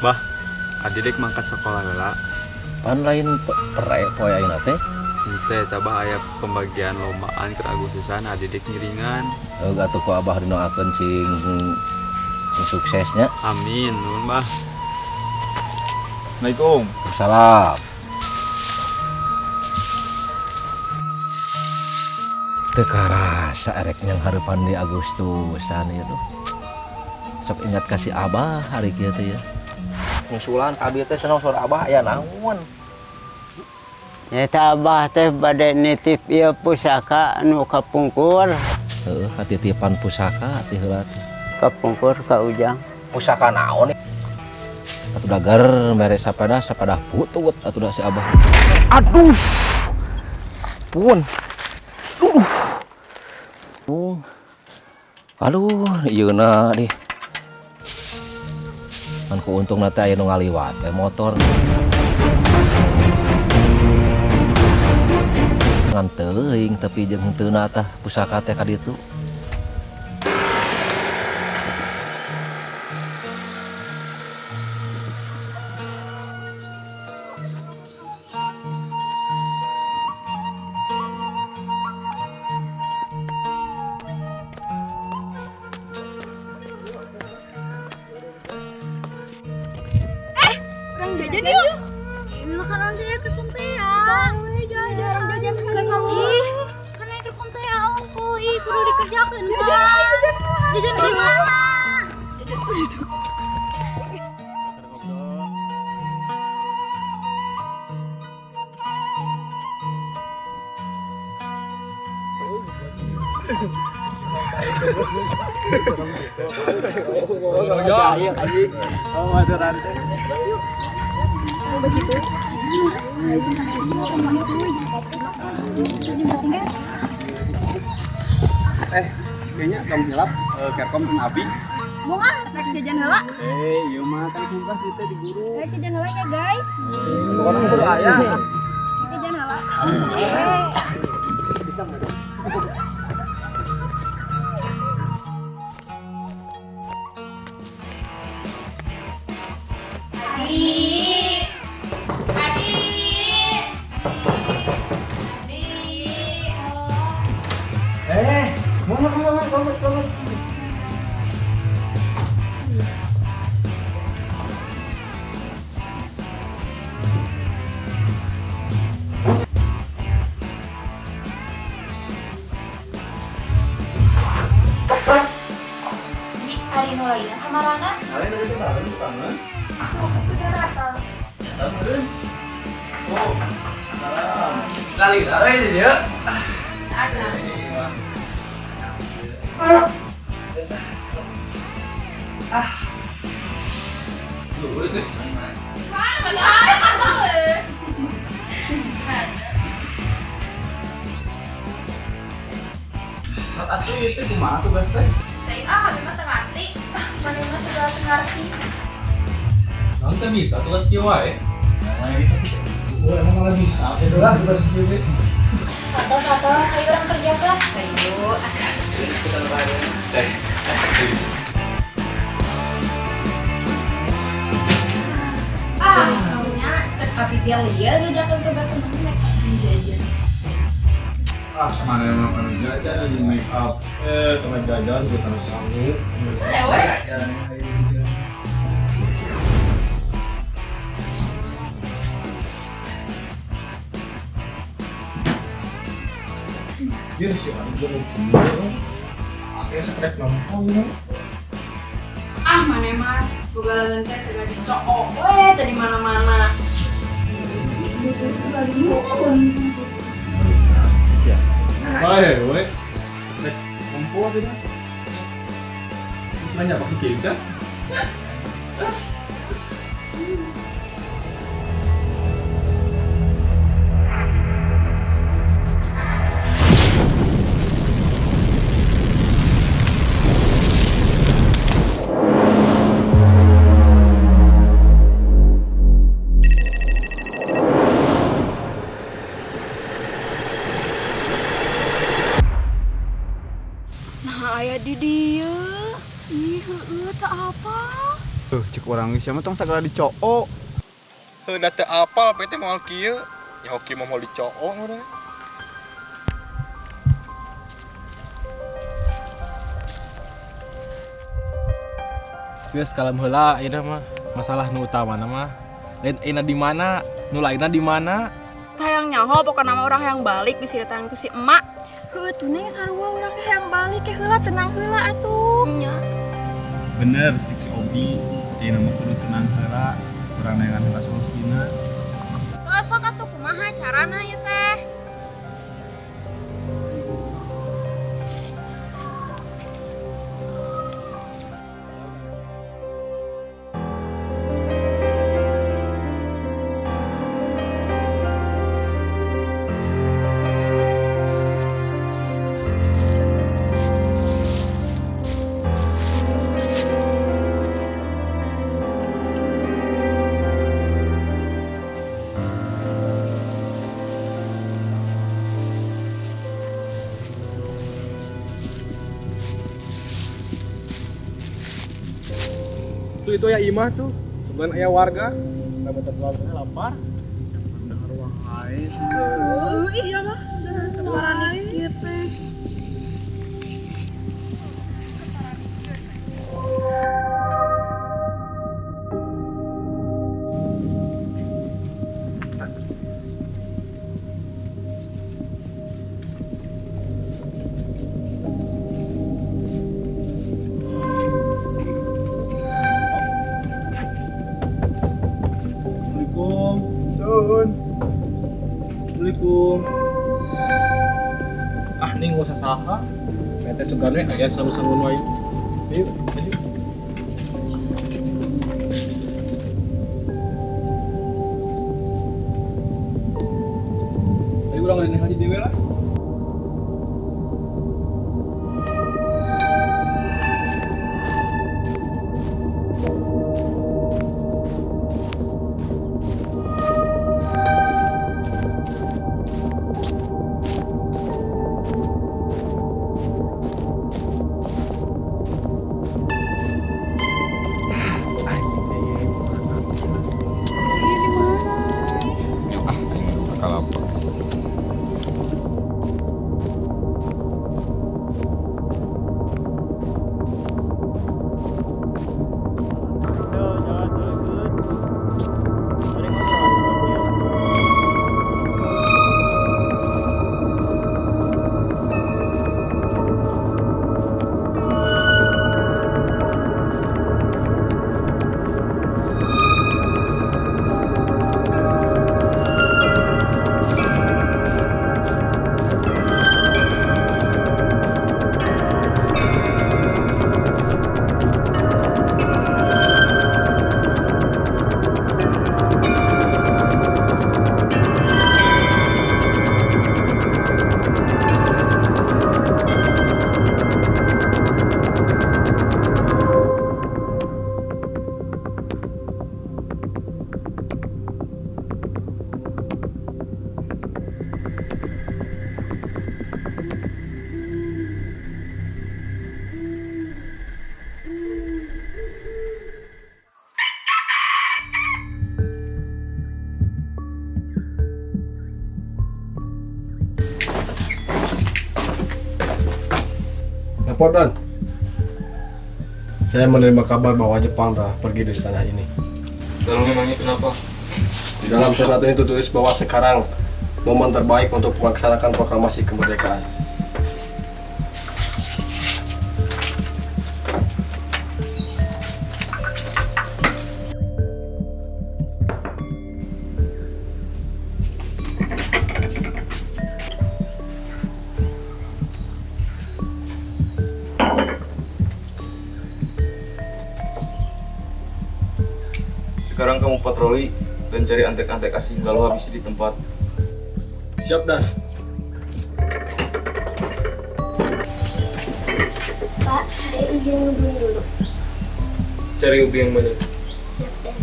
Bah, adik mangkat sekolah heula. Pan lain poe ayeuna teh. Teh tabah aya pembagian lombaan ke Agustusan adik ngiringan. Atuh ku abah dinoakeun cing suksesnya. Amin, nuhun Bah. Assalamualaikum. Salam. Teu karasa erek yang hareupan di Agustusan ieu tuh. Sok ingat kasih abah hari kieu teh ya. Nyusulan ka abdi teh cenah sore abah aya naon? Nyata abah teh bade nitip ieu pusaka anu kapungkur. Heeh, katitipan pusaka teh heula teh. Kapungkur ka Ujang. Pusaka naon? Atuh dagar mere sapeda putut atuh da si abah. Aduh. Pun. Aduh, ieuna deh. Kan kuuntung teh aya nu ngaliwat teh motor. Ngan teuing tapi jeung heuteuna tah pusaka teh ka ditu. Orang jajan yuk. Ini kan orang jajan ke kontean. Jajan orang jajan kan kamu. Ih, kan naik ke kontean aku. Ih, kudu dikerjakeun. Jajan di mana? Jajan di itu. Kayaknya kamu hilap kerkom sama Abi. Mau nggak rek jajan heula? Ieu mah kan kumpas itu di guru. Rek jajan heula ya, guys. Orang guru aya. Jajan heula. Bisa enggak? Banget. Di hari nu lain sama Rana. Kalian tadi tuh dalam kangen. Itu dia rata. Dalam. Oh. Salam. Sekali darah ini dia. Ada. Lu itu. Mana banyak air masuk. Saat atuh itu kumaha tugas teh? Saya memang tengarti. Mana mah sudah tengarti. Nanti bisa tugas kieu wae. Oh, emang malah bisa. Itu lah tugas kieu. Satu-satu saya orang kerja kan. Ayo, Kita lebaran. kamunya cek tapi dia lihat udah jatuh tugas semuanya jajan. Sama emang kan jajan di make up. Kalau jajan kita harus sanggup. Ewe. Dia sih ada jalan gila. Akhirnya sekrek lampau ya. Mana mah boga teh segala dicokok we dari mana-mana. Bae, we. Sekrek lampau aja dah. Banyak pakai kecap. Aya di dia. Ih, heueuh teu apa? Tuh, cek orang geus mah tong sagala dicoo. Hendak teu apal PT moal kieu. Ya hoki mah moal dicoo urang. Geus kalam heula ieu mah masalah nu utama mah. Lain ayeuna di mana, nu lainna di mana? Hayang nyaho pokoknya nama orang yang balik disiritan ku si emak. Heuh tuh neng sarua urang yang balik ke heula tenang heula atuh. Nya. Bener, cek si Obi. Ieu mah kudu tenang heula, urang nengan heula solusina. Sok atuh kumaha carana ieu teh? Itu ya imah tuh. Sebenarnya aya warga. Sama warganya lapar. Iya mah. Keluaran dikit teh. Assalamualaikum. Assalamualaikum. Ah, nih nggak usah saha. Tete sugarnya aya salu-salun wae. Ayo, maju. Ayo urang ngeureun haji dewe lah. Lapor Dan. Saya menerima kabar bahwa Jepang telah pergi dari tanah ini. Kalau memangnya kenapa? Di dalam surat ini tertulis bahwa sekarang momen terbaik untuk melaksanakan proklamasi kemerdekaan. Sekarang kamu patroli dan cari antek-antek asing lalu habisi di tempat. Siap Dan. Pak, saya izin ngebeli dulu. Cari ubi yang banyak. Siap deh.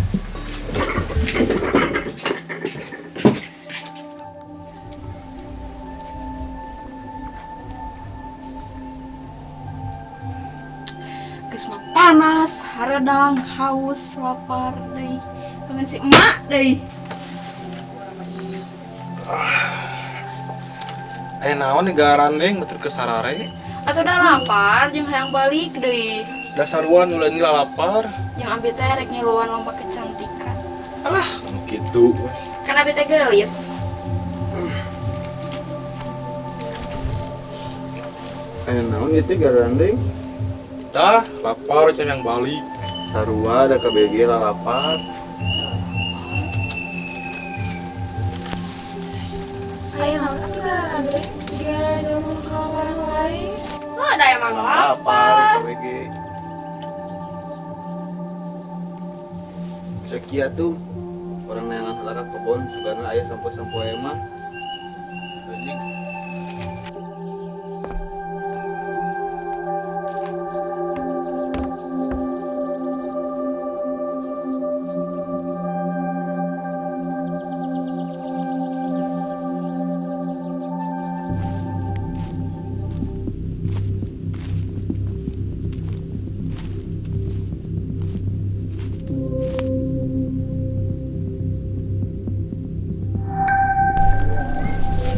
geus mah panas, haredang, haus, lapar deui. Kangen si emak deui. Naon nih garandeng betul ke sarare. Atuh udah lapar jeung hayang balik deui. Dasaruan ulah nila lapar. Yang abi teh rek ngiluan lomba kecantikan. Alah, gitu. Kan abi teh geulis. Naon itu garandeng? Tah, lapar can yang balik. Sarua ada KBG lapar. Hayang naon atuh garandeng? Dia jamun kalaparan wae. Oh, ada emang lapar. KBG. Sekia tuh orang neangan halaka kebon sugana aya sampo-sampo emang. Anjing.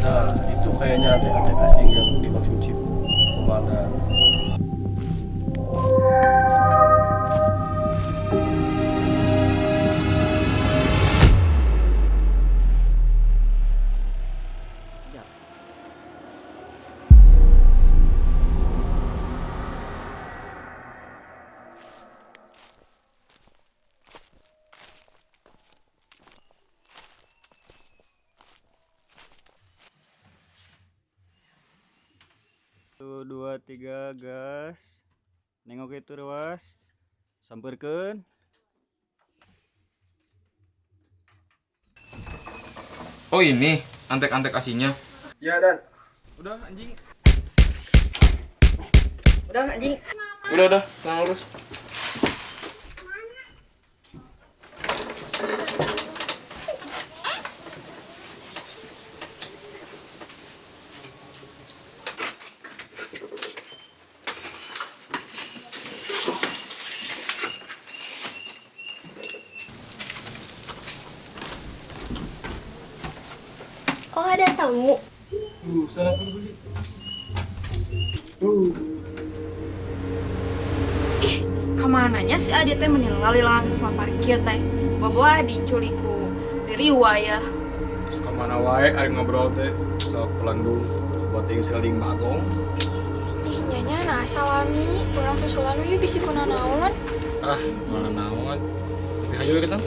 Nah, itu kayaknya antek-antek asing yang dimaksud Cip. Komandan. Satu, dua, tiga, gas. Nengok itu ruas. Samperkeun. Oh ini antek-antek asinya. Ya, Dan. Udah anjing. Udah anjing. Udah, tenang urus. Oh, ada tamu. Sana beli. Kamananya si Adi teh meninggal ilang setelah parkir teh. Bawa diculik ku Ririwa ya. Terus kemana wae ari ngobrol teh. Sok pulang dulu. Buat tinggal seling bagong. Ih, nyanya nah salami. Urang susulan we bisi kuna naon. Ah, mana naon. Hayu kita.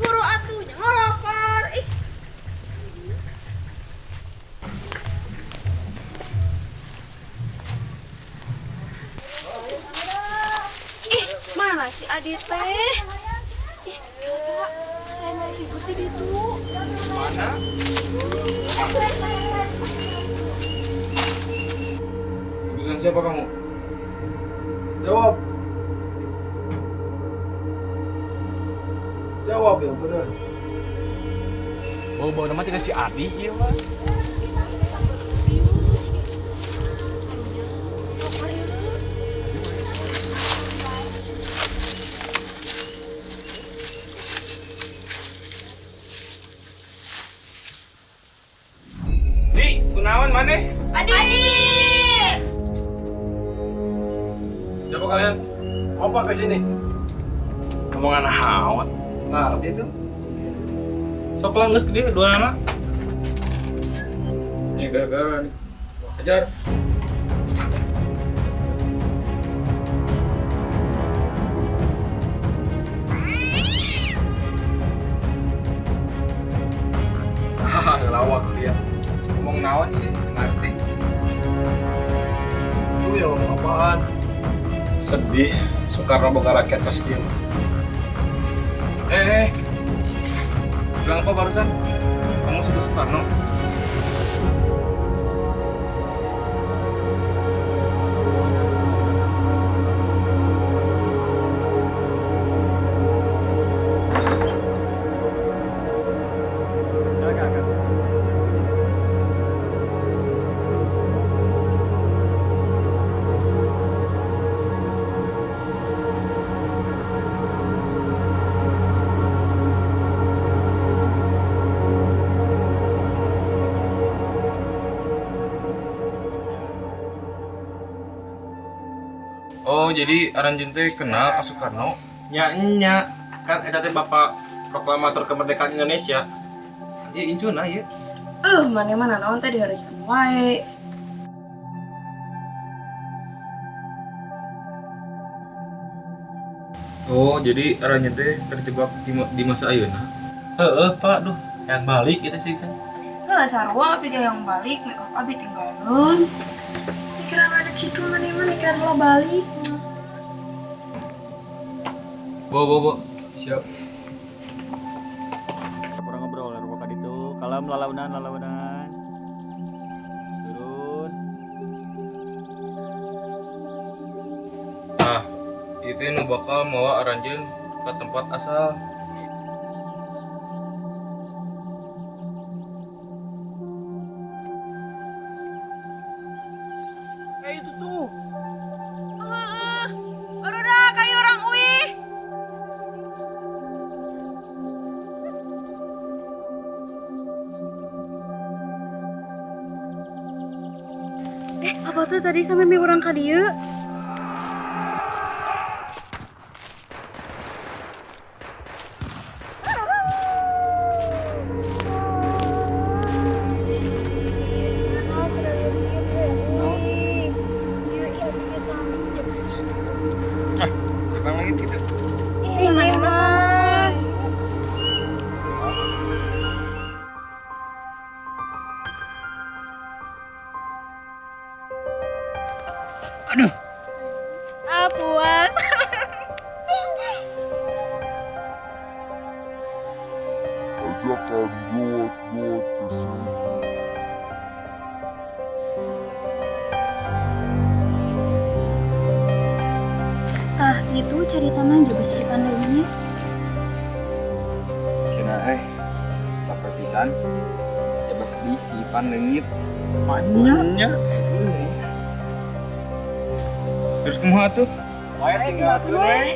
Buru atuh jangan lapar. Ih. Ih, mana si Adi teh? Ih, kata saya mau ribut di situ. Mana? Urusan siapa kamu? Jawab. Jawab yang benar. Bau nama tidak si Adi ieu mah. Di, kunaon maneh? Adi! Siapa kalian? Apa ke sini? Ngomongan hawa. Ngerti itu? Sok lah geus gede dua anak. Ini gara-gara nih. Ajar. Hahaha, ngelawak dia. Ngomong naon sih? Ngerti. Lu ya ngomong apaan? Sedih. Soekarno boga rakyat miskin. Bilang apa barusan? Kamu sebut Soekarno? Oh, jadi Aranjeun teh kenal Kak Soekarno? Nya kan eta teh bapak proklamator kemerdekaan Indonesia. Dia incuna ieu. Mana naon teh dihareukeun wae. Oh, jadi Aranjeun teh terjebak di masa ayeuna. Heeh, Pak, duh, yang balik kita sih kan. Sarua abi yang balik, make up abi tinggalin. Pikiran ada gitu mana mikiran lo balik. Bo. Siap. Kurang ngobrol lalu ka ditu. Kalam lalaunan. Turun. Ah, itu nu bakal mawa Aranjeun ke tempat asal. Itu tuh. Baru dah kayak orang uih. Apa tuh tadi sampai mi orang ka dieu? Puas. Tah itu ceritanya juga cerita deui. Cenah capek pisan. Ya bas di sipan leungit. Panjangnya. Terus kumaha tuh? Wae tinggalkeun we.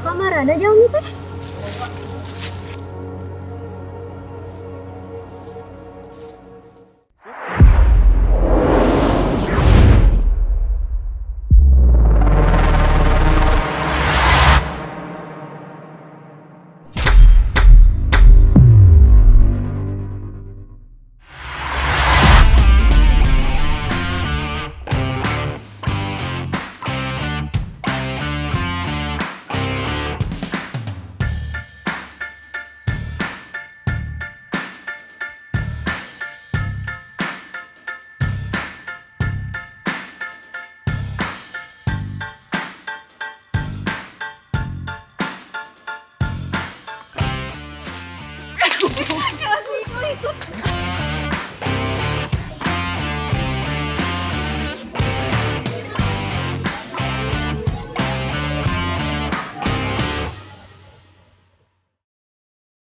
kamar ada jauh teh.